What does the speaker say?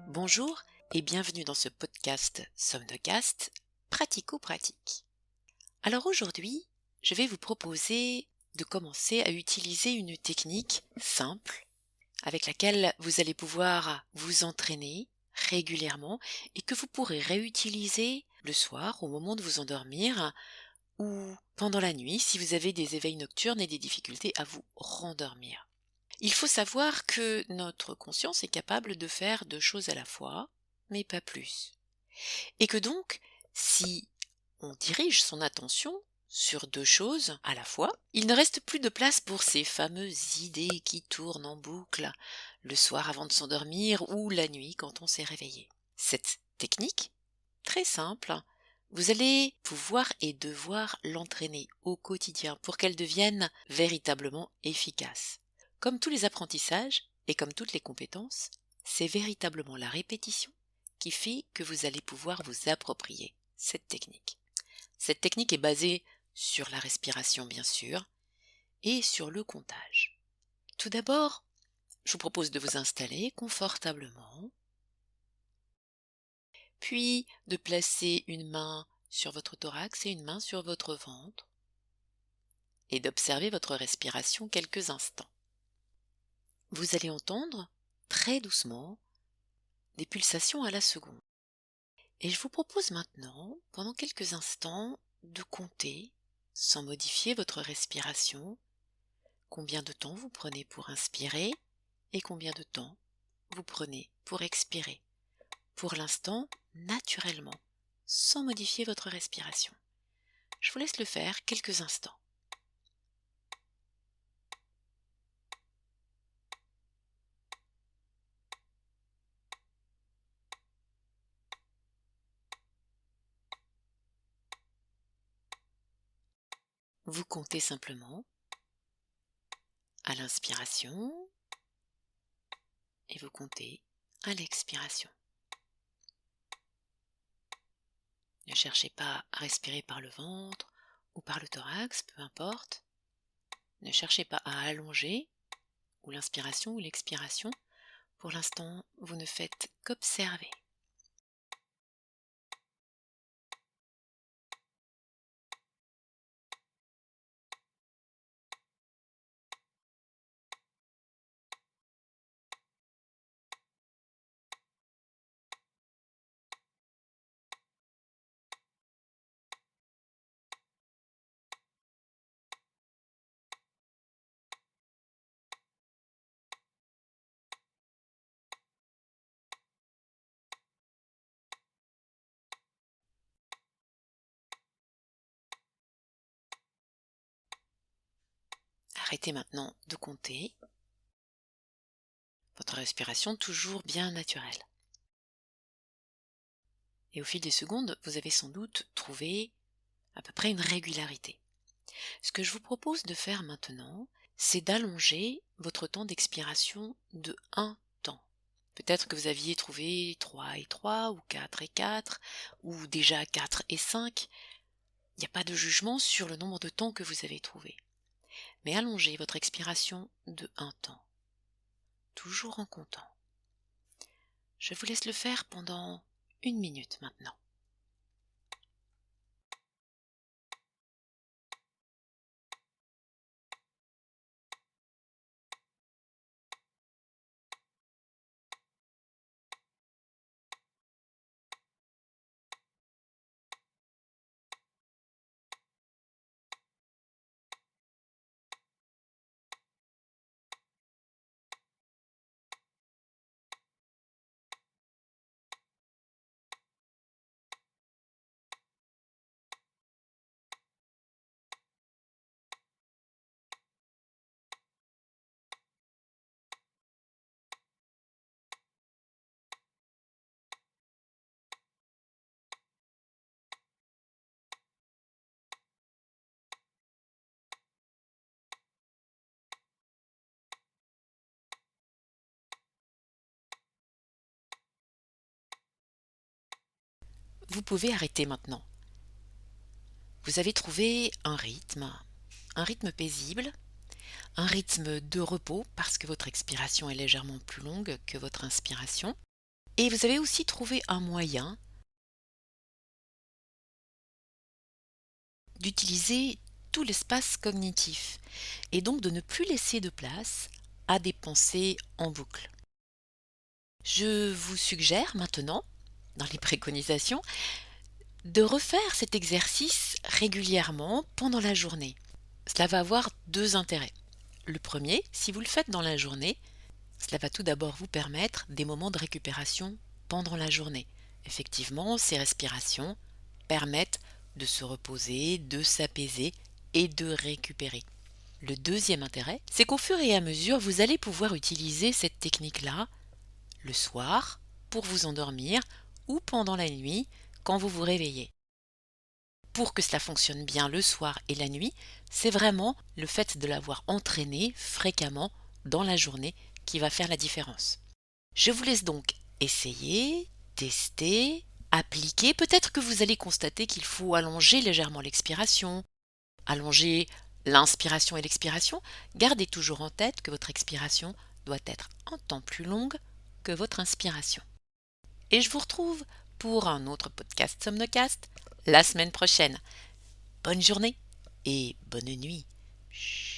Bonjour et bienvenue dans ce podcast Somnocast pratico-pratique. Alors aujourd'hui, je vais vous proposer de commencer à utiliser une technique simple avec laquelle vous allez pouvoir vous entraîner régulièrement et que vous pourrez réutiliser le soir au moment de vous endormir ou pendant la nuit si vous avez des éveils nocturnes et des difficultés à vous rendormir. Il faut savoir que notre conscience est capable de faire 2 choses à la fois, mais pas plus. Et que donc, si on dirige son attention sur 2 choses à la fois, il ne reste plus de place pour ces fameuses idées qui tournent en boucle le soir avant de s'endormir ou la nuit quand on s'est réveillé. Cette technique, très simple, vous allez pouvoir et devoir l'entraîner au quotidien pour qu'elle devienne véritablement efficace. Comme tous les apprentissages et comme toutes les compétences, c'est véritablement la répétition qui fait que vous allez pouvoir vous approprier cette technique. Cette technique est basée sur la respiration bien sûr et sur le comptage. Tout d'abord, je vous propose de vous installer confortablement, puis de placer une main sur votre thorax et une main sur votre ventre et d'observer votre respiration quelques instants. Vous allez entendre très doucement des pulsations à la seconde. Et je vous propose maintenant, pendant quelques instants, de compter, sans modifier votre respiration, combien de temps vous prenez pour inspirer et combien de temps vous prenez pour expirer. Pour l'instant, naturellement, sans modifier votre respiration. Je vous laisse le faire quelques instants. Vous comptez simplement à l'inspiration et vous comptez à l'expiration. Ne cherchez pas à respirer par le ventre ou par le thorax, peu importe. Ne cherchez pas à allonger ou l'inspiration ou l'expiration. Pour l'instant, vous ne faites qu'observer. Arrêtez maintenant de compter. Votre respiration toujours bien naturelle. Et au fil des secondes, vous avez sans doute trouvé à peu près une régularité. Ce que je vous propose de faire maintenant, c'est d'allonger votre temps d'expiration de 1 temps. Peut-être que vous aviez trouvé 3 et 3 ou 4 et 4 ou déjà 4 et 5. Il n'y a pas de jugement sur le nombre de temps que vous avez trouvé. Mais allongez votre expiration de 1 temps, toujours en comptant. Je vous laisse le faire pendant 1 minute maintenant. Vous pouvez arrêter maintenant. Vous avez trouvé un rythme paisible, un rythme de repos parce que votre expiration est légèrement plus longue que votre inspiration Et vous avez aussi trouvé un moyen d'utiliser tout l'espace cognitif et donc de ne plus laisser de place à des pensées en boucle. Je vous suggère maintenant, dans les préconisations, de refaire cet exercice régulièrement pendant la journée. Cela va avoir deux intérêts. Le premier, si vous le faites dans la journée, cela va tout d'abord vous permettre des moments de récupération pendant la journée. Effectivement, ces respirations permettent de se reposer, de s'apaiser et de récupérer. Le deuxième intérêt, c'est qu'au fur et à mesure, vous allez pouvoir utiliser cette technique-là le soir pour vous endormir ou pendant la nuit quand vous vous réveillez. Pour que cela fonctionne bien le soir et la nuit, c'est vraiment le fait de l'avoir entraîné fréquemment dans la journée qui va faire la différence. Je vous laisse donc essayer, tester, appliquer. Peut-être que vous allez constater qu'il faut allonger légèrement l'expiration, allonger l'inspiration et l'expiration. Gardez toujours en tête que votre expiration doit être un temps plus longue que votre inspiration. Et je vous retrouve pour un autre podcast Somnocast la semaine prochaine. Bonne journée et bonne nuit. Chut.